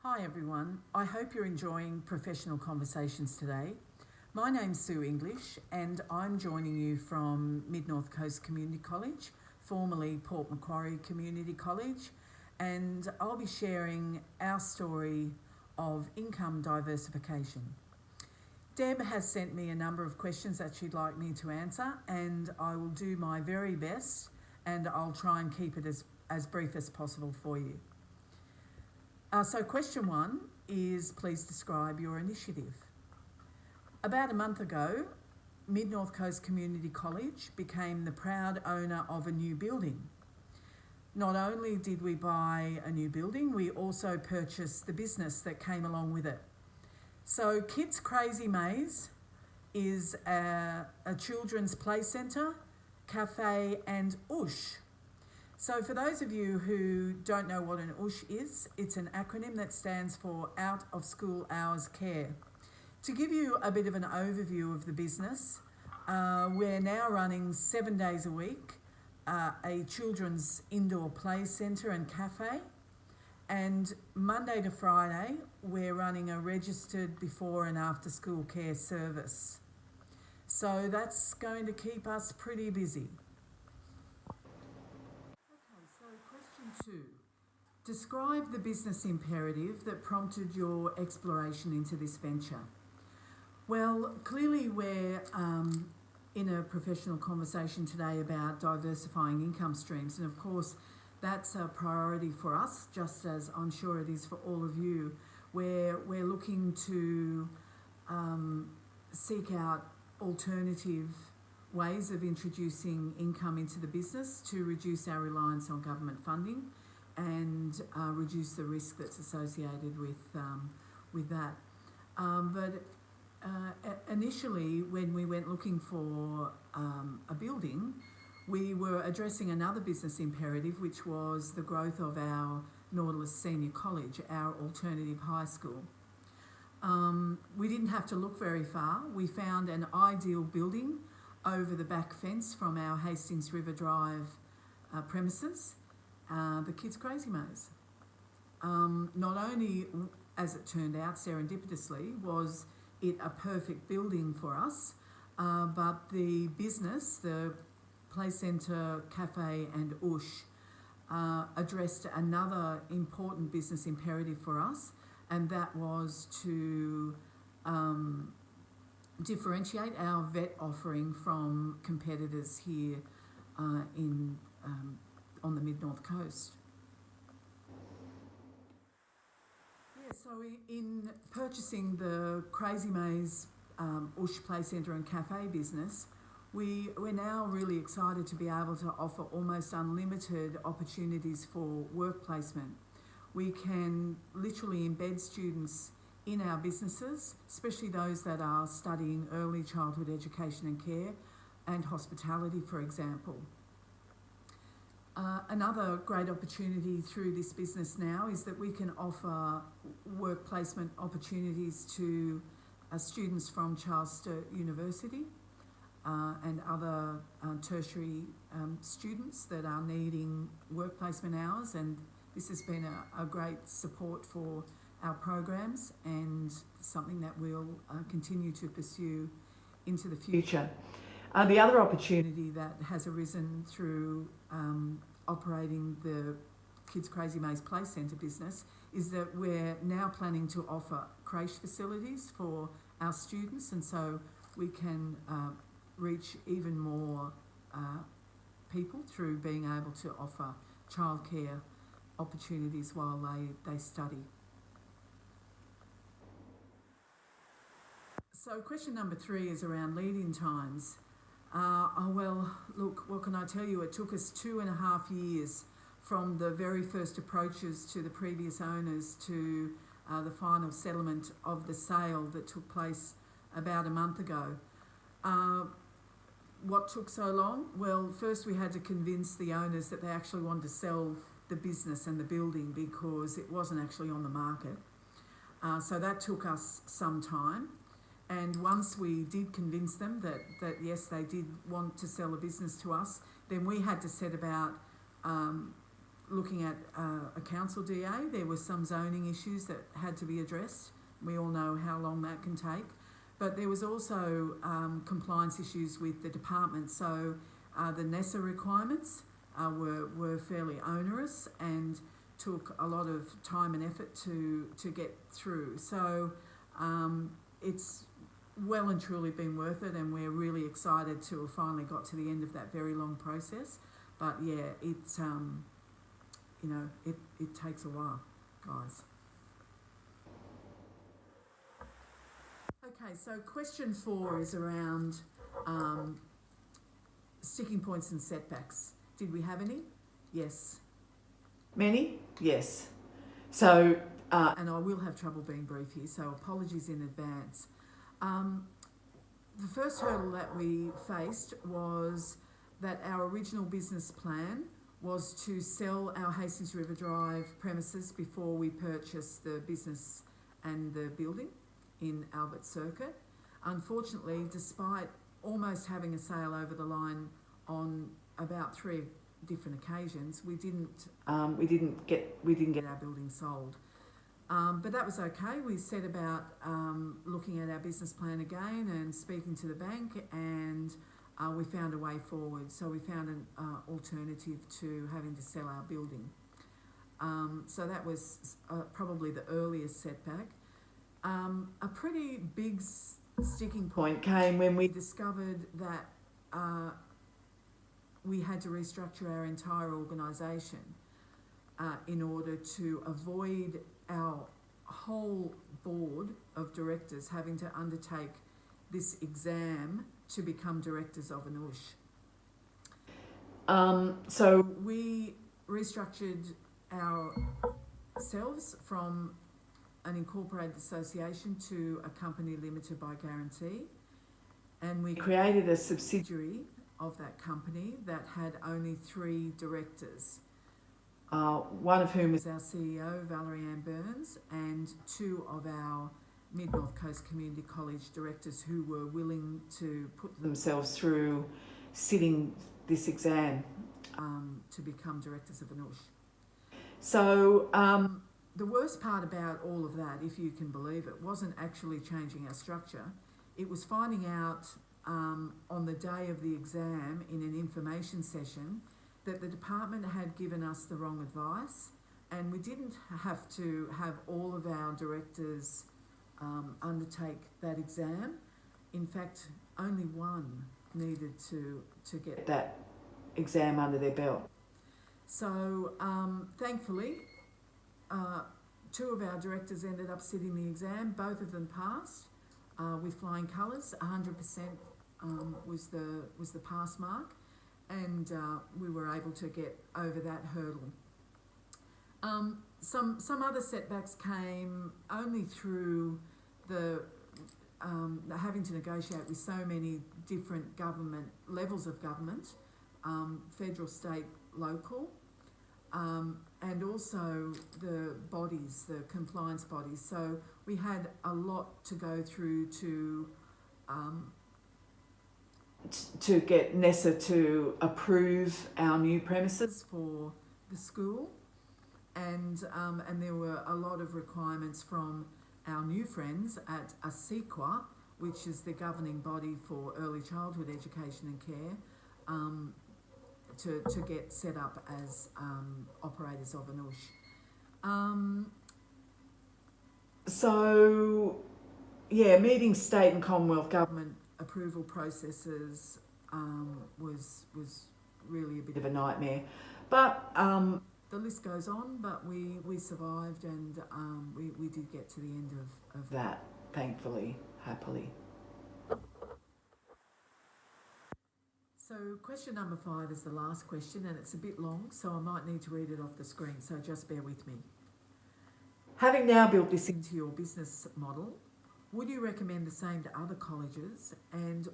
Hi everyone, I hope you're enjoying Professional Conversations today. My name's Sue English and I'm joining you from Mid-North Coast Community College, formerly Port Macquarie Community College, and I'll be sharing our story of income diversification. Deb has sent me a number of questions that she'd like me to answer, and I will do my very best, and I'll try and keep it as brief as possible for you. So question one is, please describe your initiative. About a month ago, Mid-North Coast Community College became the proud owner of a new building. Not only did we buy a new building, we also purchased the business that came along with it. So Kids Crazy Maze is a children's play centre, cafe and oosh. So for those of you who don't know what an oosh is, it's an acronym that stands for Out of School Hours Care. To give you a bit of an overview of the business, we're now running 7 days a week, a children's indoor play centre and cafe, and Monday to Friday we're running a registered before and after school care service. So that's going to keep us pretty busy. So question two, describe the business imperative that prompted your exploration into this venture. Well, clearly we're in a professional conversation today about diversifying income streams, and of course that's a priority for us, just as I'm sure it is for all of you, where we're looking to seek out alternative ways of introducing income into the business to reduce our reliance on government funding and reduce the risk that's associated with that. But initially, when we went looking for a building, we were addressing another business imperative, which was the growth of our Nautilus Senior College, our alternative high school. We didn't have to look very far. We found an ideal building over the back fence from our Hastings River Drive premises, the Kids Crazy Maze. Not only, as it turned out serendipitously, was it a perfect building for us, but the business, the play centre, cafe and oosh, addressed another important business imperative for us, and that was to differentiate our vet offering from competitors here on the Mid-North Coast. Yeah, so in purchasing the Crazy Maze oosh Play Centre and Cafe business, we're now really excited to be able to offer almost unlimited opportunities for work placement. We can literally embed students in our businesses, especially those that are studying early childhood education and care and hospitality, for example. Another great opportunity through this business now is that we can offer work placement opportunities to students from Charles Sturt University and other tertiary students that are needing work placement hours, and this has been a great support for our programs and something that we'll continue to pursue into the future. The other opportunity that has arisen through operating the Kids Crazy Maze Play Centre business is that we're now planning to offer creche facilities for our students, and so we can reach even more people through being able to offer childcare opportunities while they study. So question number 3 is around lead-in times. Well, look, what can I tell you? It took us 2.5 years from the very first approaches to the previous owners to the final settlement of the sale that took place about a month ago. What took so long? Well, first we had to convince the owners that they actually wanted to sell the business and the building because it wasn't actually on the market. So that took us some time. And once we did convince them that yes, they did want to sell a business to us, then we had to set about looking at a council DA. There were some zoning issues that had to be addressed. We all know how long that can take. But there was also compliance issues with the department. So the NESA requirements were fairly onerous and took a lot of time and effort to get through. So it's well and truly been worth it, and we're really excited to have finally got to the end of that very long process. But yeah, it's it takes a while, guys. Okay, so question 4 is around sticking points and setbacks. Did we have any? Yes. Many? Yes. So, and I will have trouble being brief here, so apologies in advance. The first hurdle that we faced was that our original business plan was to sell our Hastings River Drive premises before we purchased the business and the building in Albert Circuit. Unfortunately, despite almost having a sale over the line on about 3 different occasions, we didn't get our building sold. But that was okay. We set about looking at our business plan again and speaking to the bank, and we found a way forward. So we found an alternative to having to sell our building. So that was probably the earliest setback. A pretty big sticking point came when we discovered that we had to restructure our entire organisation in order to avoid our whole board of directors having to undertake this exam to become directors of an USH. So we restructured ourselves from an incorporated association to a company limited by guarantee, and we created a subsidiary of that company that had only 3 directors. One of whom is our CEO, Valerie Ann Burns, and 2 of our Mid-North Coast Community College directors who were willing to put themselves through sitting this exam to become directors of an USH. So the worst part about all of that, if you can believe it, wasn't actually changing our structure. It was finding out on the day of the exam in an information session that the department had given us the wrong advice, and we didn't have to have all of our directors undertake that exam. In fact, only 1 needed to get that exam under their belt. So thankfully, 2 of our directors ended up sitting the exam. Both of them passed with flying colours. 100% was the pass mark, and we were able to get over that hurdle. Some other setbacks came only through the having to negotiate with so many different government levels of government, federal, state, local, and also the bodies, the compliance bodies. So we had a lot to go through to get NESA to approve our new premises for the school, and there were a lot of requirements from our new friends at ASEQA, which is the governing body for early childhood education and care, to get set up as operators of an USH. So, yeah, meeting state and Commonwealth government approval processes was really a bit of a nightmare. But the list goes on, but we survived, and we did get to the end of that, thankfully, happily. So question number 5 is the last question, and it's a bit long, so I might need to read it off the screen, so just bear with me. Having now built this into your business model, would you recommend the same to other colleges, and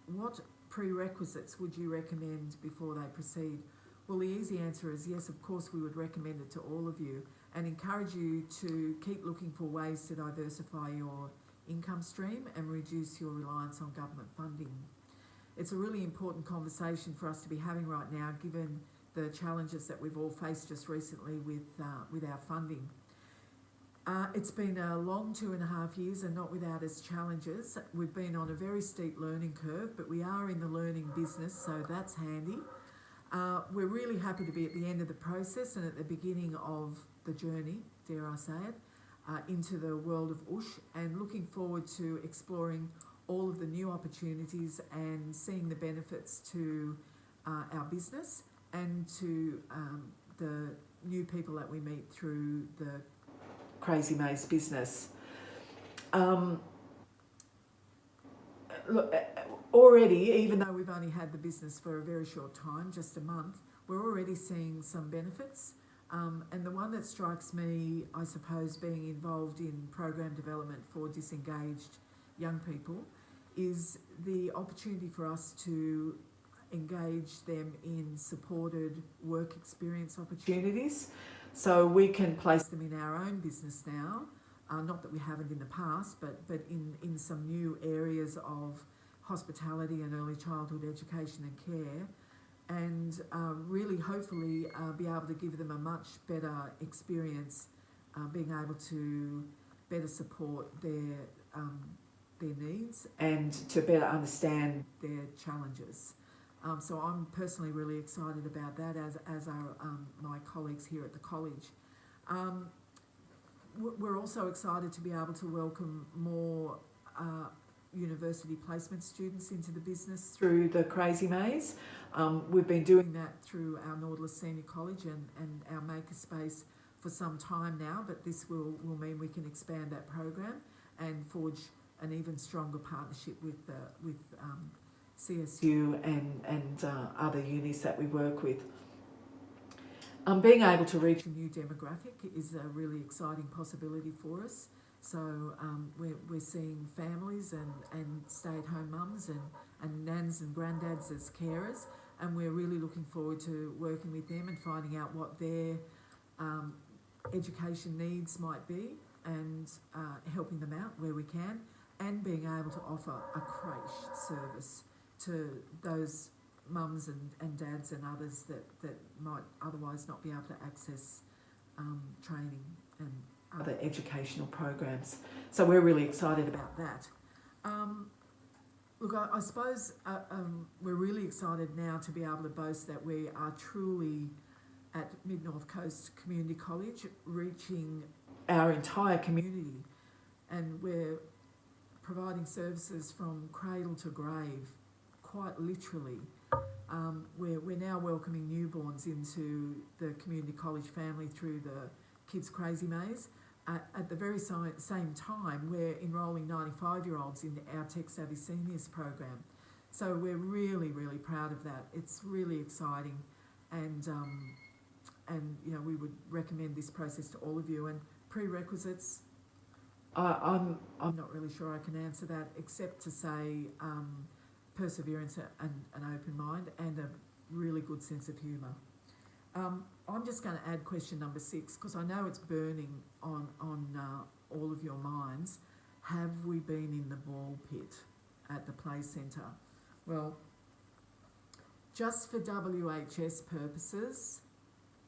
what prerequisites would you recommend before they proceed? Well, the easy answer is yes, of course we would recommend it to all of you, and encourage you to keep looking for ways to diversify your income stream and reduce your reliance on government funding. It's a really important conversation for us to be having right now, given the challenges that we've all faced just recently with our funding. It's been a long 2.5 years and not without its challenges. We've been on a very steep learning curve, but we are in the learning business, so that's handy. We're really happy to be at the end of the process and at the beginning of the journey, dare I say it, into the world of USH, and looking forward to exploring all of the new opportunities and seeing the benefits to our business and to the new people that we meet through the Crazy Maze business. Look, already, even though we've only had the business for a very short time, just a month, we're already seeing some benefits. And the one that strikes me, I suppose, being involved in program development for disengaged young people, is the opportunity for us to engage them in supported work experience opportunities. So we can place them in our own business now, not that we haven't in the past, but in some new areas of hospitality and early childhood education and care, and really hopefully be able to give them a much better experience, being able to better support their needs and to better understand their challenges. So I'm personally really excited about that, as are my colleagues here at the college. We're also excited to be able to welcome more university placement students into the business through the Crazy Maze. We've been doing that through our Nautilus Senior College and our Makerspace for some time now, but this will mean we can expand that program and forge an even stronger partnership with CSU and other unis that we work with. Being able to reach a new demographic is a really exciting possibility for us. So we're seeing families and stay-at-home mums and nans and granddads as carers, and we're really looking forward to working with them and finding out what their education needs might be and helping them out where we can, and being able to offer a creche service to those mums and dads and others that might otherwise not be able to access training and other educational programs. So we're really excited about that. Look, I suppose we're really excited now to be able to boast that we are truly at Mid North Coast Community College reaching our entire community, and we're providing services from cradle to grave, quite literally. We're now welcoming newborns into the community college family through the Kids Crazy Maze. At the very same time, we're enrolling 95-year-olds in our Tech Savvy Seniors program. So we're really, really proud of that. It's really exciting, and you know, we would recommend this process to all of you. And prerequisites, I'm not really sure I can answer that, except to say perseverance and an open mind and a really good sense of humour. I'm just going to add question number 6, because I know it's burning on all of your minds. Have we been in the ball pit at the play centre? Well, just for WHS purposes,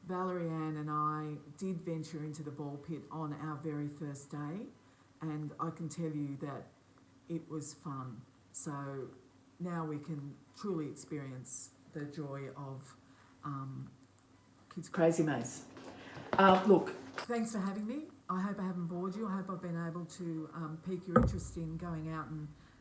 Valerie Ann and I did venture into the ball pit on our very first day, and I can tell you that it was fun. So now we can truly experience the joy of Kids Crazy Maze. Look, thanks for having me. I hope I haven't bored you. I hope I've been able to pique your interest in going out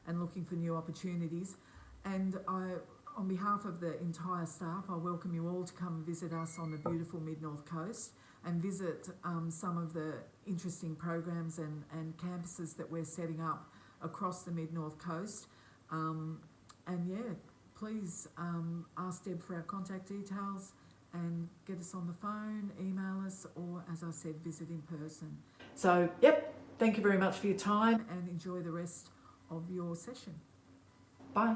and looking for new opportunities. And on behalf of the entire staff, I welcome you all to come and visit us on the beautiful Mid North Coast and visit some of the interesting programs and campuses that we're setting up across the Mid North Coast. And yeah, please ask Deb for our contact details and get us on the phone, email us, or, as I said, visit in person. So, yep, thank you very much for your time and enjoy the rest of your session. Bye.